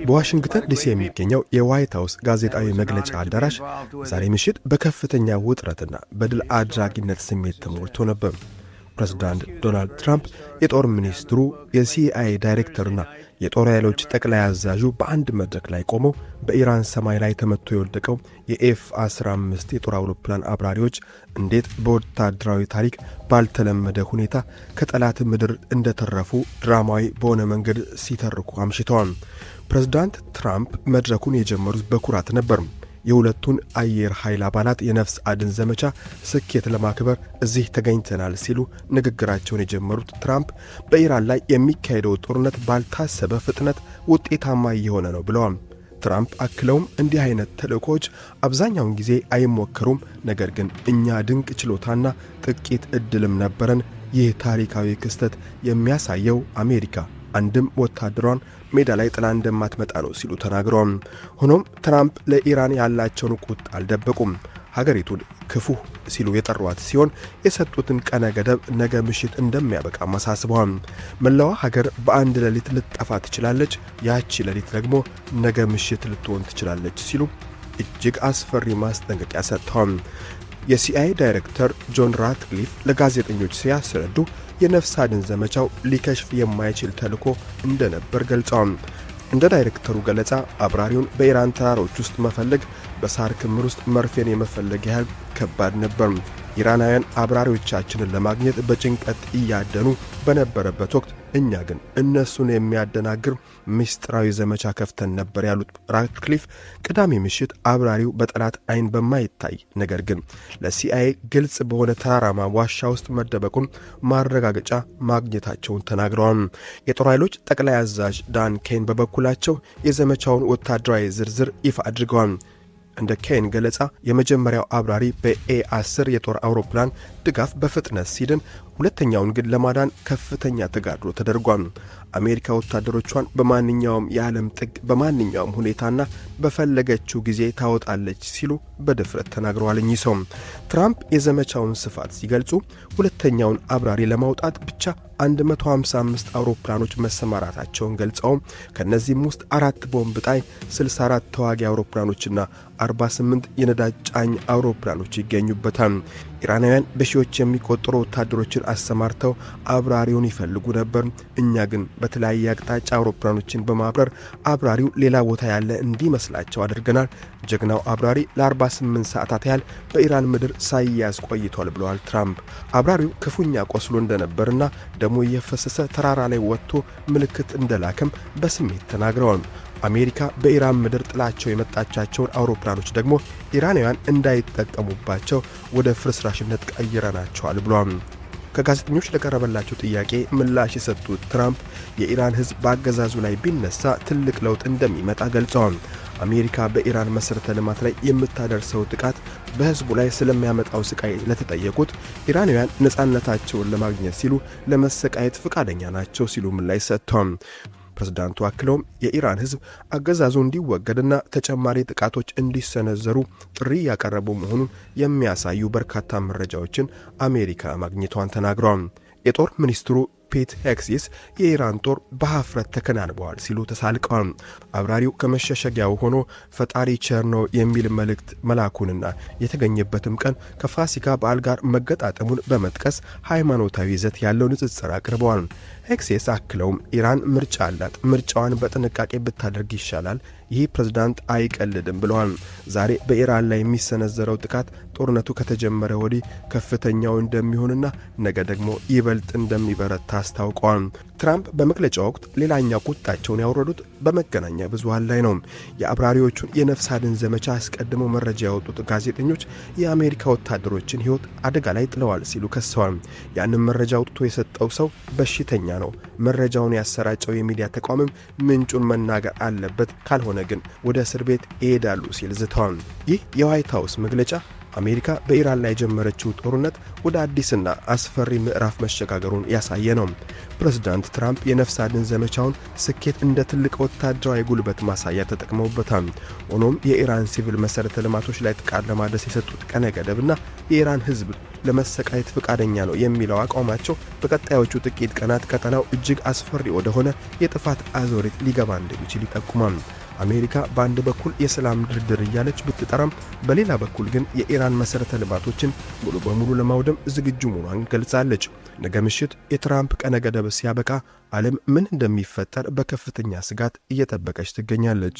በዋሽንግተን ዲሲ የሚገኘው የዋይት ሃውስ ጋዜጣዊ መግለጫ አዳራሽ ዛሬ ምሽት በከፍተኛ ውጥረትና በድል አድራጊነት ስሜት ተሞልቶ ነበር። ፕሬዝዳንት ዶናልድ ትራምፕ፣ የጦር ሚኒስትሩ፣ የሲአይኤ ዳይሬክተርና የጦር ኃይሎች ጠቅላይ አዛዡ በአንድ መድረክ ላይ ቆመው በኢራን ሰማይ ላይ ተመቶ የወደቀው የኤፍ-15 የጦር አውሮፕላን አብራሪዎች እንዴት በወታደራዊ ታሪክ ባልተለመደ ሁኔታ ከጠላት ምድር እንደተረፉ ድራማዊ በሆነ መንገድ ሲተርኩ አምሽተዋል። ፕሬዝዳንት ትራምፕ መድረኩን የጀመሩት በኩራት ነበር። የሁለቱን አየር ኃይል አባላት የነፍስ አድን ዘመቻ ስኬት ለማክበር እዚህ ተገኝተናል ሲሉ ንግግራቸውን የጀመሩት ትራምፕ በኢራን ላይ የሚካሄደው ጦርነት ባልታሰበ ፍጥነት ውጤታማ እየሆነ ነው ብለዋል። ትራምፕ አክለውም እንዲህ አይነት ተልእኮች አብዛኛውን ጊዜ አይሞከሩም፣ ነገር ግን እኛ ድንቅ ችሎታና ጥቂት ዕድልም ነበረን። ይህ ታሪካዊ ክስተት የሚያሳየው አሜሪካ አንድም ወታደሯን ሜዳ ላይ ጥላ እንደማትመጣ ነው ሲሉ ተናግረዋል። ሆኖም ትራምፕ ለኢራን ያላቸውን ቁጣ አልደበቁም። ሀገሪቱን ክፉ ሲሉ የጠሯት ሲሆን የሰጡትን ቀነ ገደብ ነገ ምሽት እንደሚያበቃ አሳስበዋል። መላዋ ሀገር በአንድ ሌሊት ልትጠፋ ትችላለች፣ ያቺ ሌሊት ደግሞ ነገ ምሽት ልትሆን ትችላለች ሲሉ እጅግ አስፈሪ ማስጠንቀቂያ ሰጥተዋል። የሲአይኤ ዳይሬክተር ጆን ራትክሊፍ ለጋዜጠኞች ሲያስረዱ የነፍስ አድን ዘመቻው ሊከሽፍ የማይችል ተልእኮ እንደነበር ገልጸዋል። እንደ ዳይሬክተሩ ገለጻ አብራሪውን በኢራን ተራሮች ውስጥ መፈለግ በሳር ክምር ውስጥ መርፌን የመፈለግ ያህል ከባድ ነበር። ኢራናውያን አብራሪዎቻችንን ለማግኘት በጭንቀት እያደኑ በነበረበት ወቅት እኛ ግን እነሱን የሚያደናግር ምስጢራዊ ዘመቻ ከፍተን ነበር ያሉት ራትክሊፍ ቅዳሜ ምሽት አብራሪው በጠላት አይን በማይታይ ነገር ግን ለሲአይኤ ግልጽ በሆነ ተራራማ ዋሻ ውስጥ መደበቁን ማረጋገጫ ማግኘታቸውን ተናግረዋል። የጦር ኃይሎች ጠቅላይ አዛዥ ዳን ኬን በበኩላቸው የዘመቻውን ወታደራዊ ዝርዝር ይፋ አድርገዋል። እንደ ኬን ገለጻ የመጀመሪያው አብራሪ በኤ-10 የጦር አውሮፕላን ድጋፍ በፍጥነት ሲድን፣ ሁለተኛውን ግን ለማዳን ከፍተኛ ተጋድሎ ተደርጓል። አሜሪካ ወታደሮቿን በማንኛውም የዓለም ጥግ በማንኛውም ሁኔታና በፈለገችው ጊዜ ታወጣለች ሲሉ በድፍረት ተናግረዋል። እኚህ ሰው ትራምፕ የዘመቻውን ስፋት ሲገልጹ ሁለተኛውን አብራሪ ለማውጣት ብቻ 155 አውሮፕላኖች መሰማራታቸውን ገልጸው ከነዚህም ውስጥ 4 ቦምብ ጣይ፣ 64 ተዋጊ አውሮፕላኖችና 48 የነዳጅ ጫኝ አውሮፕላኖች ይገኙበታል። ኢራናውያን በሺዎች የሚቆጠሩ ወታደሮችን አሰማርተው አብራሪውን ይፈልጉ ነበር። እኛ ግን በተለያየ አቅጣጫ አውሮፕላኖችን በማብረር አብራሪው ሌላ ቦታ ያለ እንዲመስላቸው አድርገናል። ጀግናው አብራሪ ለ48 ሰዓታት ያህል በኢራን ምድር ሳይያዝ ቆይቷል ብለዋል ትራምፕ። አብራሪው ክፉኛ ቆስሎ እንደነበርና ደሙ እየፈሰሰ ተራራ ላይ ወጥቶ ምልክት እንደላከም በስሜት ተናግረዋል። አሜሪካ በኢራን ምድር ጥላቸው የመጣቻቸውን አውሮፕላኖች ደግሞ ኢራናውያን እንዳይጠቀሙባቸው ወደ ፍርስራሽነት ቀይረናቸዋል ብለዋል። ከጋዜጠኞች ለቀረበላቸው ጥያቄ ምላሽ የሰጡት ትራምፕ የኢራን ሕዝብ በአገዛዙ ላይ ቢነሳ ትልቅ ለውጥ እንደሚመጣ ገልጸዋል። አሜሪካ በኢራን መሠረተ ልማት ላይ የምታደርሰው ጥቃት በሕዝቡ ላይ ስለሚያመጣው ስቃይ ለተጠየቁት ኢራናውያን ነፃነታቸውን ለማግኘት ሲሉ ለመሰቃየት ፈቃደኛ ናቸው ሲሉ ምላሽ ሰጥተዋል። ፕሬዝዳንቱ አክለውም የኢራን ሕዝብ አገዛዙ እንዲወገድና ተጨማሪ ጥቃቶች እንዲሰነዘሩ ጥሪ ያቀረቡ መሆኑን የሚያሳዩ በርካታ መረጃዎችን አሜሪካ ማግኘቷን ተናግረዋል። የጦር ሚኒስትሩ ፔት ሄክሲስ የኢራን ጦር በሐፍረት ተከናንበዋል ሲሉ ተሳልቀዋል። አብራሪው ከመሸሸጊያው ሆኖ ፈጣሪ ቸር ነው የሚል መልእክት መላኩንና የተገኘበትም ቀን ከፋሲካ በዓል ጋር መገጣጠሙን በመጥቀስ ሃይማኖታዊ ይዘት ያለው ንጽጽር አቅርበዋል። ሄክሲስ አክለውም ኢራን ምርጫ አላት፣ ምርጫዋን በጥንቃቄ ብታደርግ ይሻላል፣ ይህ ፕሬዝዳንት አይቀልድም ብለዋል። ዛሬ በኢራን ላይ የሚሰነዘረው ጥቃት ጦርነቱ ከተጀመረ ወዲህ ከፍተኛው እንደሚሆንና ነገ ደግሞ ይበልጥ እንደሚበረታ አስታውቀዋል። ትራምፕ በመግለጫ ወቅት ሌላኛ ቁጣቸውን ያወረዱት በመገናኛ ብዙሃን ላይ ነው። የአብራሪዎቹን የነፍስ አድን ዘመቻ አስቀድመው መረጃ ያወጡት ጋዜጠኞች የአሜሪካ ወታደሮችን ሕይወት አደጋ ላይ ጥለዋል ሲሉ ከሰዋል። ያንን መረጃ አውጥቶ የሰጠው ሰው በሽተኛ ነው፣ መረጃውን ያሰራጨው የሚዲያ ተቋምም ምንጩን መናገር አለበት፣ ካልሆነ ግን ወደ እስር ቤት ይሄዳሉ ሲል ዝተዋል። ይህ የዋይት ሃውስ መግለጫ አሜሪካ በኢራን ላይ የጀመረችው ጦርነት ወደ አዲስና አስፈሪ ምዕራፍ መሸጋገሩን ያሳየ ነው። ፕሬዝዳንት ትራምፕ የነፍስ አድን ዘመቻውን ስኬት እንደ ትልቅ ወታደራዊ ጉልበት ማሳያ ተጠቅመውበታል። ሆኖም የኢራን ሲቪል መሰረተ ልማቶች ላይ ጥቃት ለማድረስ የሰጡት ቀነ ገደብና የኢራን ሕዝብ ለመሰቃየት ፈቃደኛ ነው የሚለው አቋማቸው በቀጣዮቹ ጥቂት ቀናት ቀጠናው እጅግ አስፈሪ ወደሆነ የጥፋት አዙሪት ሊገባ እንደሚችል ይጠቁማል። አሜሪካ በአንድ በኩል የሰላም ድርድር እያለች ብትጠራም በሌላ በኩል ግን የኢራን መሰረተ ልማቶችን ሙሉ በሙሉ ለማውደም ዝግጁ መሆኗን ገልጻለች። ነገ ምሽት የትራምፕ ቀነ ገደብ ሲያበቃ ዓለም ምን እንደሚፈጠር በከፍተኛ ስጋት እየጠበቀች ትገኛለች።